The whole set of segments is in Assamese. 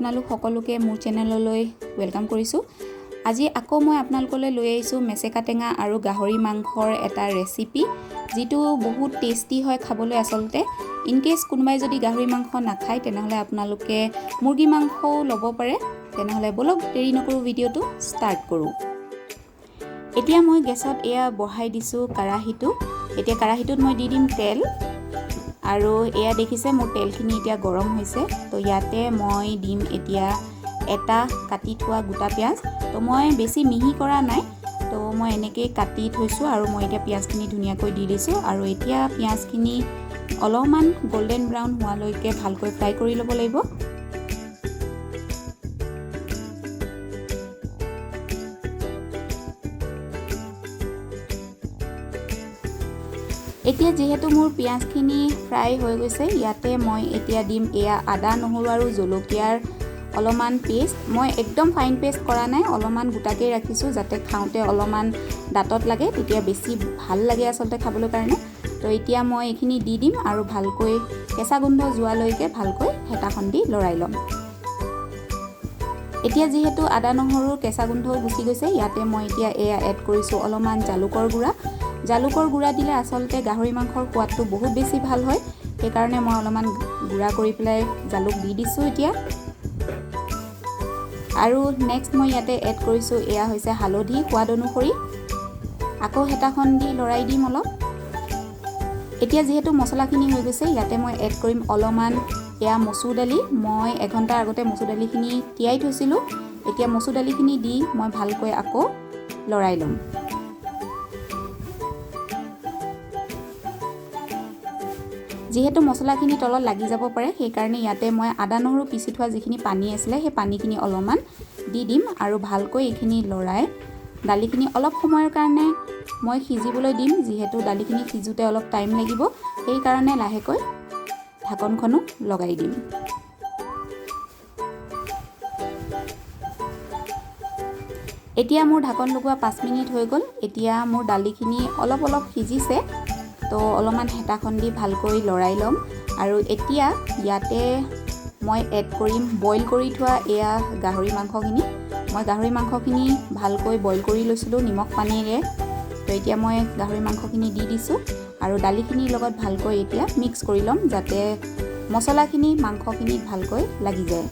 আপোনালোক সকলোকে মোৰ চেনেললৈ ওয়েলকাম কৰিছোঁ। আজি আকৌ মই আপোনালোকলৈ লৈ আহিছোঁ মেচেকা টেঙা আৰু গাহৰি মাংসৰ এটা ৰেচিপি, যিটো বহুত টেষ্টি হয় খাবলৈ। আচলতে ইনকেছ কোনোবাই যদি গাহৰি মাংস নাখায় তেনেহ'লে আপোনালোকে মুৰ্গী মাংসও ল'ব পাৰে। তেনেহ'লে বলক দেৰি নকৰোঁ, ভিডিঅ'টো ষ্টাৰ্ট কৰোঁ। এতিয়া মই গেছত এয়া বহাই দিছোঁ কেৰাহীটো। এতিয়া কেৰাহীটোত মই দি দিম তেল, আৰু এয়া দেখিছে মোৰ তেলখিনি এতিয়া গৰম হৈছে। তো ইয়াতে মই দিম এতিয়া এটা কাটি থোৱা গোটা পিঁয়াজ। তো মই বেছি মিহি কৰা নাই, তো মই এনেকৈ কাটি থৈছোঁ আৰু মই এতিয়া পিঁয়াজখিনি ধুনীয়াকৈ দি দিছোঁ। আৰু এতিয়া পিঁয়াজখিনি অলপমান গল্ডেন ব্ৰাউন হোৱালৈকে ভালকৈ ফ্ৰাই কৰি ল'ব লাগিব। এতিয়া যিহেতু মোৰ পিঁয়াজখিনি ফ্ৰাই হৈ গৈছে, ইয়াতে মই এতিয়া দিম এয়া আদা নহৰু আৰু জলকীয়াৰ অলপমান পেষ্ট। মই একদম ফাইন পেষ্ট কৰা নাই, অলপমান গোটাকৈ ৰাখিছোঁ যাতে খাওঁতে অলপমান দাঁতত লাগে, তেতিয়া বেছি ভাল লাগে আচলতে খাবলৈ কাৰণে। তো এতিয়া মই এইখিনি দি দিম আৰু ভালকৈ কেঁচা গোন্ধ যোৱালৈকে ভালকৈ হেতাখন দি লৰাই ল'ম। এতিয়া যিহেতু আদা নহৰুৰ কেঁচা গোন্ধও গুচি গৈছে, ইয়াতে মই এতিয়া এয়া এড কৰিছোঁ অলপমান জালুকৰ গুড়া। জালুকৰ গুড়া দিলে আচলতে গাহৰি মাংসৰ সোৱাদটো বহুত বেছি ভাল হয়, সেইকাৰণে মই অলপমান গুড়া কৰি পেলাই জালুক দি দিছোঁ এতিয়া। আৰু নেক্সট মই ইয়াতে এড কৰিছোঁ এয়া হৈছে হালধি সোৱাদ অনুসৰি। আকৌ হেতাখন দি লৰাই দিম অলপ। এতিয়া যিহেতু মছলাখিনি হৈ গৈছে, ইয়াতে মই এড কৰিম অলপমান এয়া মচুৰ দালি। মই এঘণ্টাৰ আগতে মচুৰ দালিখিনি তিয়াই থৈছিলোঁ। এতিয়া মচুৰ দালিখিনি দি মই ভালকৈ আকৌ লৰাই ল'ম। যিহেতু মছলাখিনি তলত লাগি যাব পাৰে, সেইকাৰণে ইয়াতে মই আদা নহৰু পিচি থোৱা যিখিনি পানী আছিলে সেই পানীখিনি অলপমান দি দিম আৰু ভালকৈ এইখিনি লৰাই দালিখিনি অলপ সময়ৰ কাৰণে মই সিজিবলৈ দিম। যিহেতু দালিখিনি সিজোতে অলপ টাইম লাগিব, সেইকাৰণে লাহেকৈ ঢাকনখনো লগাই দিম। এতিয়া মোৰ ঢাকন লগোৱা 5 মিনিট হৈ গ'ল। এতিয়া মোৰ দালিখিনি অলপ সিজিছে, তো অলপমান হেতাখন দি ভালকৈ লৰাই ল'ম। আৰু এতিয়া ইয়াতে মই এড কৰিম বইল কৰি থোৱা এয়া গাহৰি মাংসখিনি। মই গাহৰি মাংসখিনি ভালকৈ বইল কৰি লৈছিলোঁ নিমখ পানীৰে। তো এতিয়া মই গাহৰি মাংসখিনি দি দিছোঁ আৰু দালিখিনিৰ লগত ভালকৈ এতিয়া মিক্স কৰি ল'ম, যাতে মছলাখিনি মাংসখিনিত ভালকৈ লাগি যায়।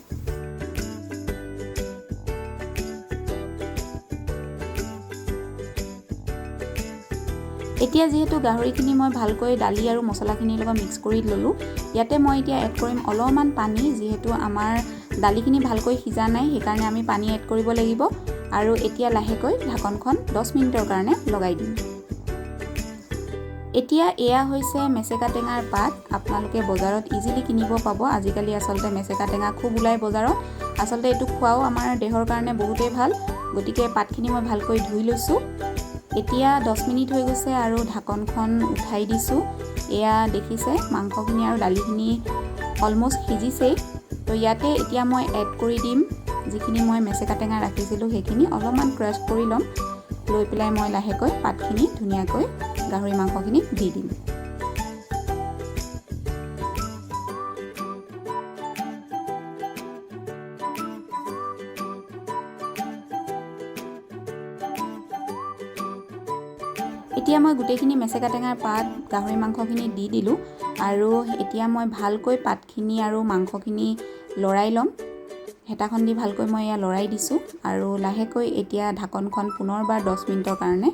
এতিয়া যিহেতু গাহৰিখিনি মই ভালকৈ দালি আৰু মছলাখিনিৰ লগত মিক্স কৰি ল'লোঁ, ইয়াতে মই এতিয়া এড কৰিম অলপমান পানী। যিহেতু আমাৰ দালিখিনি ভালকৈ সিজা নাই, সেইকাৰণে আমি পানী এড কৰিব লাগিব। আৰু এতিয়া লাহেকৈ ঢাকনখন 10 মিনিটৰ কাৰণে লগাই দিম। এতিয়া এয়া হৈছে মেচেকা টেঙাৰ পাত। আপোনালোকে বজাৰত ইজিলি কিনিব পাব। আজিকালি আচলতে মেচেকা টেঙা খুব ওলাই বজাৰত। আচলতে এইটো খোৱাও আমাৰ দেহৰ কাৰণে বহুতেই ভাল। গতিকে পাতখিনি মই ভালকৈ ধুই লৈছোঁ। এতিয়া 10 মিনিট হৈ গৈছে আৰু ঢাকনখন উঠাই দিছোঁ। এয়া দেখিছে মাংসখিনি আৰু দালিখিনি অলমষ্ট সিজিছেই। তো ইয়াতে এতিয়া মই এড কৰি দিম যিখিনি মই মেচেকা টেঙা ৰাখিছিলোঁ, সেইখিনি অলপমান ক্ৰাছ কৰি ল'ম। লৈ পেলাই মই লাহেকৈ পাতখিনি ধুনীয়াকৈ গাহৰি মাংসখিনি দি দিম। এতিয়া মই গোটেইখিনি মেচেকা টেঙাৰ পাত গাহৰি মাংসখিনি দি দিলোঁ, আৰু এতিয়া মই ভালকৈ পাতখিনি আৰু মাংসখিনি লৰাই ল'ম। হেতাখন দি ভালকৈ মই এয়া লৰাই দিছোঁ আৰু লাহেকৈ এতিয়া ঢাকনখন পুনৰবাৰ 10 মিনিটৰ কাৰণে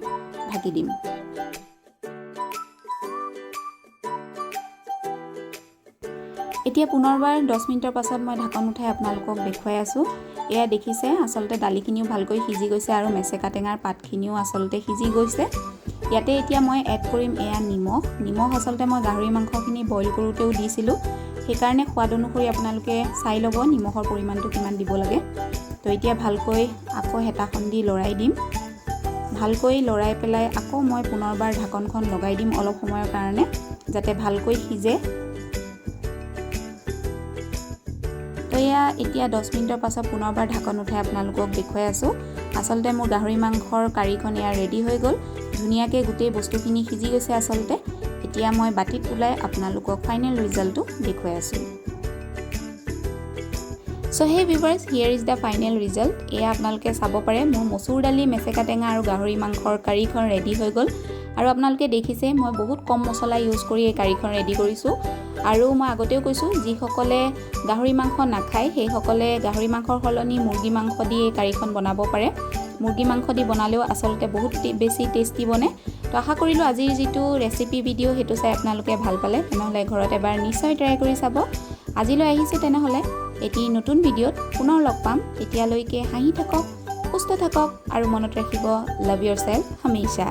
ঢাকি দিম। এতিয়া পুনৰবাৰ 10 মিনিটৰ পাছত মই ঢাকন উঠাই আপোনালোকক দেখুৱাই আছোঁ। এয়া দেখিছে আচলতে দালিখিনিও ভালকৈ সিজি গৈছে আৰু মেচেকা টেঙাৰ পাতখিনিও আচলতে সিজি গৈছে। ইয়াতে এতিয়া মই এড কৰিম এয়া নিমখ আচলতে মই গাহৰি মাংসখিনি বইল কৰোঁতেও দিছিলোঁ, সেইকাৰণে সোৱাদ অনুসৰি আপোনালোকে চাই ল'ব নিমখৰ পৰিমাণটো কিমান দিব লাগে। তো এতিয়া ভালকৈ আকৌ হেতাখন দি লৰাই দিম। ভালকৈ লৰাই পেলাই আকৌ মই পুনৰবাৰ ঢাকনখন লগাই দিম অলপ সময়ৰ কাৰণে, যাতে ভালকৈ সিজে। তো এয়া এতিয়া 10 মিনিটৰ পাছত পুনৰবাৰ ঢাকন উঠাই আপোনালোকক দেখুৱাই আছোঁ। আচলতে মোৰ গাহৰি মাংসৰ কাৰীখন এয়া ৰেডি হৈ গ'ল। ধুনীয়াকৈ গোটেই বস্তুখিনি সিজি গৈছে আচলতে। এতিয়া মই বাটিত ওলাই আপোনালোকক ফাইনেল ৰিজাল্টটো দেখুৱাই আছোঁ। So hey viewers, here is the final result. এয়া আপোনালোকে চাব পাৰে মোৰ মচুৰ দালি, মেচেকা টেঙা আৰু গাহৰি মাংসৰ কাৰীখন ৰেডি হৈ গ'ল। আৰু আপোনালোকে দেখিছে মই বহুত কম মছলা ইউজ কৰি এই কাৰীখন ৰেডি কৰিছোঁ। আৰু মই আগতেও কৈছোঁ, যিসকলে গাহৰি মাংস নাখায় সেইসকলে গাহৰি মাংসৰ সলনি মুৰ্গী মাংস দি এই কাৰীখন বনাব পাৰে। মুৰ্গী মাংস দি বনালেও আচলতে বহুত বেছি টেষ্টি বনে। তো আশা কৰিলোঁ আজিৰ যিটো ৰেচিপি ভিডিঅ' সেইটো চাই আপোনালোকে ভাল পালে। তেনেহ'লে ঘৰত এবাৰ নিশ্চয় ট্ৰাই কৰি চাব। আজিলৈ আহিছোঁ তেনেহ'লে এটি নতুন ভিডিঅ'ত পুনৰ লগ পাম। তেতিয়ালৈকে হাঁহি থাকক, সুস্থ থাকক আৰু মনত ৰাখিব, লাভ ইয়ৰ চেল্ফ হামেশা।